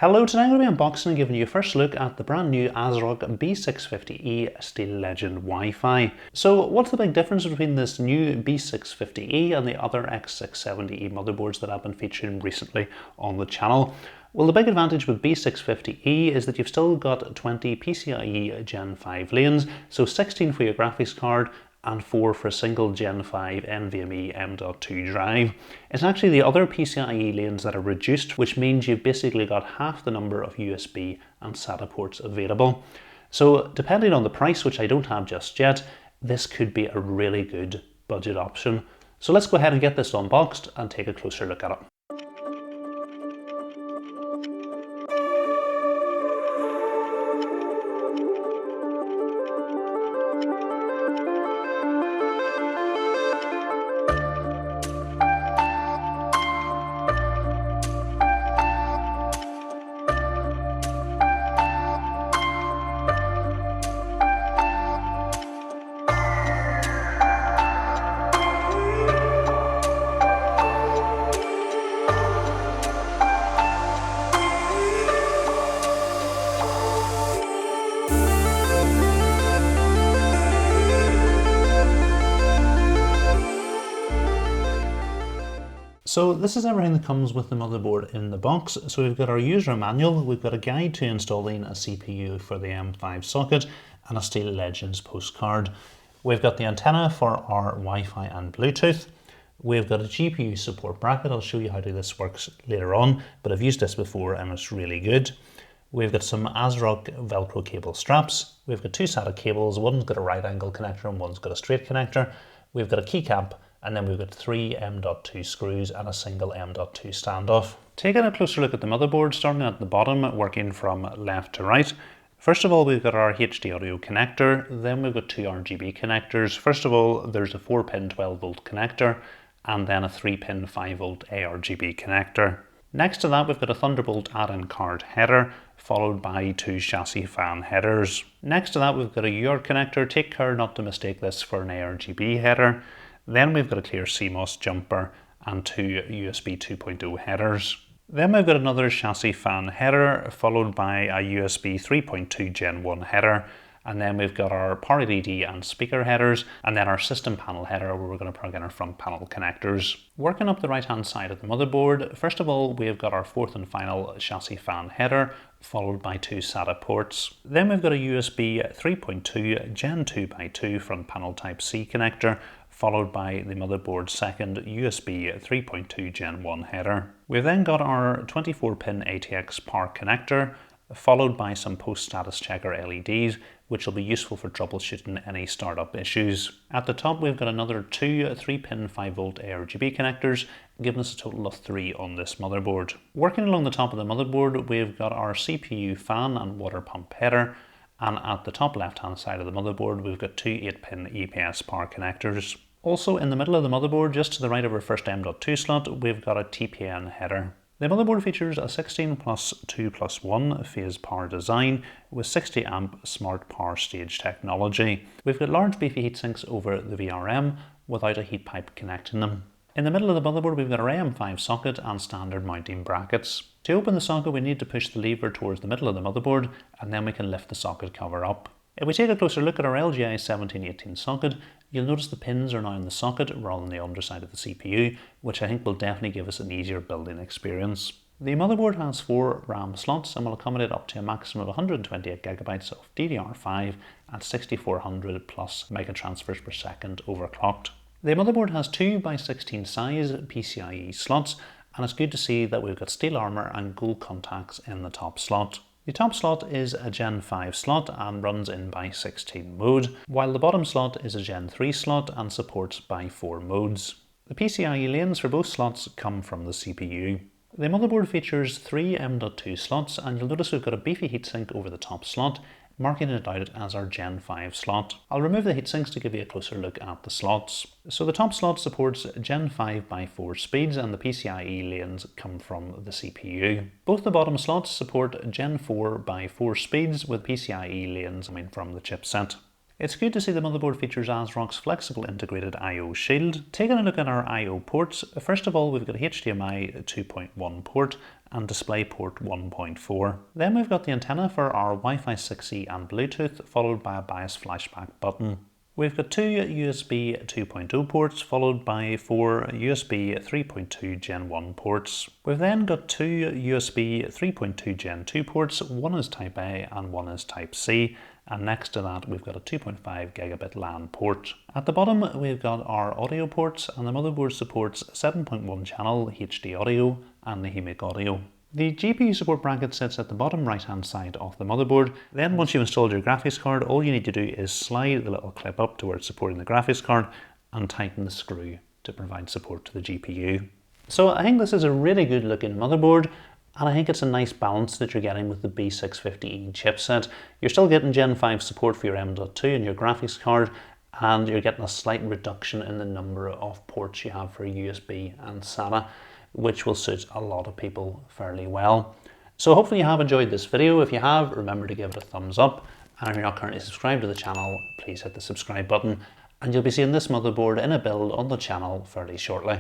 Hello, today I'm going to be unboxing and giving you a first look at the brand new ASRock B650E Steel Legend Wi-Fi. So what's the big difference between this new B650E and the other X670E motherboards that I've been featuring recently on the channel? Well, the big advantage with B650E is that you've still got 20 PCIe Gen 5 lanes, so 16 for your graphics card and 4 for a single Gen 5 NVMe M.2 drive. It's actually the other PCIe lanes that are reduced, which means you've basically got half the number of USB and SATA ports available. So depending on the price, which I don't have just yet, this could be a really good budget option. So let's go ahead and get this unboxed and take a closer look at it. So this is everything that comes with the motherboard in the box. So we've got our user manual, we've got a guide to installing a CPU for the M5 socket and a Steel Legends postcard. We've got the antenna for our Wi-Fi and Bluetooth. We've got a GPU support bracket. I'll show you how this works later on, but I've used this before and it's really good. We've got some ASRock Velcro cable straps. We've got two SATA cables. One's got a right angle connector and one's got a straight connector. We've got a keycap, and then we've got 3 M.2 screws and a single M.2 standoff. Taking a closer look at the motherboard, starting at the bottom, working from left to right. First of all, we've got our HD audio connector, then we've got two RGB connectors. First of all, there's a 4-pin 12-volt connector, and then a 3-pin 5-volt ARGB connector. Next to that, we've got a Thunderbolt add-in card header, followed by two chassis fan headers. Next to that, we've got a UART connector. Take care not to mistake this for an ARGB header. Then we've got a clear CMOS jumper and two USB 2.0 headers. Then we've got another chassis fan header, followed by a USB 3.2 Gen 1 header. And then we've got our power LED and speaker headers, and then our system panel header where we're going to plug in our front panel connectors. Working up the right hand side of the motherboard, first of all, we've got our fourth and final chassis fan header, followed by two SATA ports. Then we've got a USB 3.2 Gen 2x2 front panel Type C connector, followed by the motherboard's second USB 3.2 Gen 1 header. We've then got our 24-pin ATX power connector, followed by some post-status checker LEDs, which will be useful for troubleshooting any startup issues. At the top, we've got another two 3-pin 5-volt ARGB connectors, giving us a total of 3 on this motherboard. Working along the top of the motherboard, we've got our CPU fan and water pump header, and at the top left-hand side of the motherboard, we've got two 8-pin EPS power connectors. Also in the middle of the motherboard, just to the right of our first M.2 slot, we've got a TPN header. The motherboard features a 16+2+1 phase power design with 60 amp smart power stage technology. We've got large beefy heatsinks over the VRM without a heat pipe connecting them. In the middle of the motherboard, we've got our AM5 socket and standard mounting brackets. To open the socket, we need to push the lever towards the middle of the motherboard, and then we can lift the socket cover up. If we take a closer look at our LGI 1718 socket, you'll notice the pins are now in the socket rather than the underside of the CPU, which I think will definitely give us an easier building experience. The motherboard has 4 RAM slots and will accommodate up to a maximum of 128GB of DDR5 at 6400 plus megatransfers per second overclocked. The motherboard has 2x16 size PCIe slots, and it's good to see that we've got steel armour and gold contacts in the top slot. The top slot is a Gen 5 slot and runs in by 16 mode, while the bottom slot is a Gen 3 slot and supports by 4 modes. The PCIe lanes for both slots come from the CPU. The motherboard features 3 M.2 slots, and you'll notice we've got a beefy heatsink over the top slot, marking it out as our Gen 5 slot. I'll remove the heatsinks to give you a closer look at the slots. So the top slot supports Gen 5x4 speeds, and the PCIe lanes come from the CPU. Both the bottom slots support Gen 4x4 speeds with PCIe lanes coming from the chipset. It's good to see the motherboard features ASRock's flexible integrated I/O shield. Taking a look at our I/O ports, first of all we've got a HDMI 2.1 port and DisplayPort 1.4. Then we've got the antenna for our Wi-Fi 6E and Bluetooth, followed by a BIOS flashback button. We've got 2 USB 2.0 ports, followed by 4 USB 3.2 Gen 1 ports. We've then got 2 USB 3.2 Gen 2 ports, one is Type A and one is Type C, and next to that we've got a 2.5 gigabit LAN port. At the bottom we've got our audio ports, and the motherboard supports 7.1 channel HD audio and the HEMIC audio. The GPU support bracket sits at the bottom right hand side of the motherboard. Then once you've installed your graphics card, all you need to do is slide the little clip up to where it's supporting the graphics card and tighten the screw to provide support to the GPU. So I think this is a really good looking motherboard, and I think it's a nice balance that you're getting with the B650E chipset. You're still getting Gen 5 support for your M.2 and your graphics card, and you're getting a slight reduction in the number of ports you have for USB and SATA, which will suit a lot of people fairly well. So hopefully you have enjoyed this video. If you have, remember to give it a thumbs up, and if you're not currently subscribed to the channel, please hit the subscribe button, and you'll be seeing this motherboard in a build on the channel fairly shortly.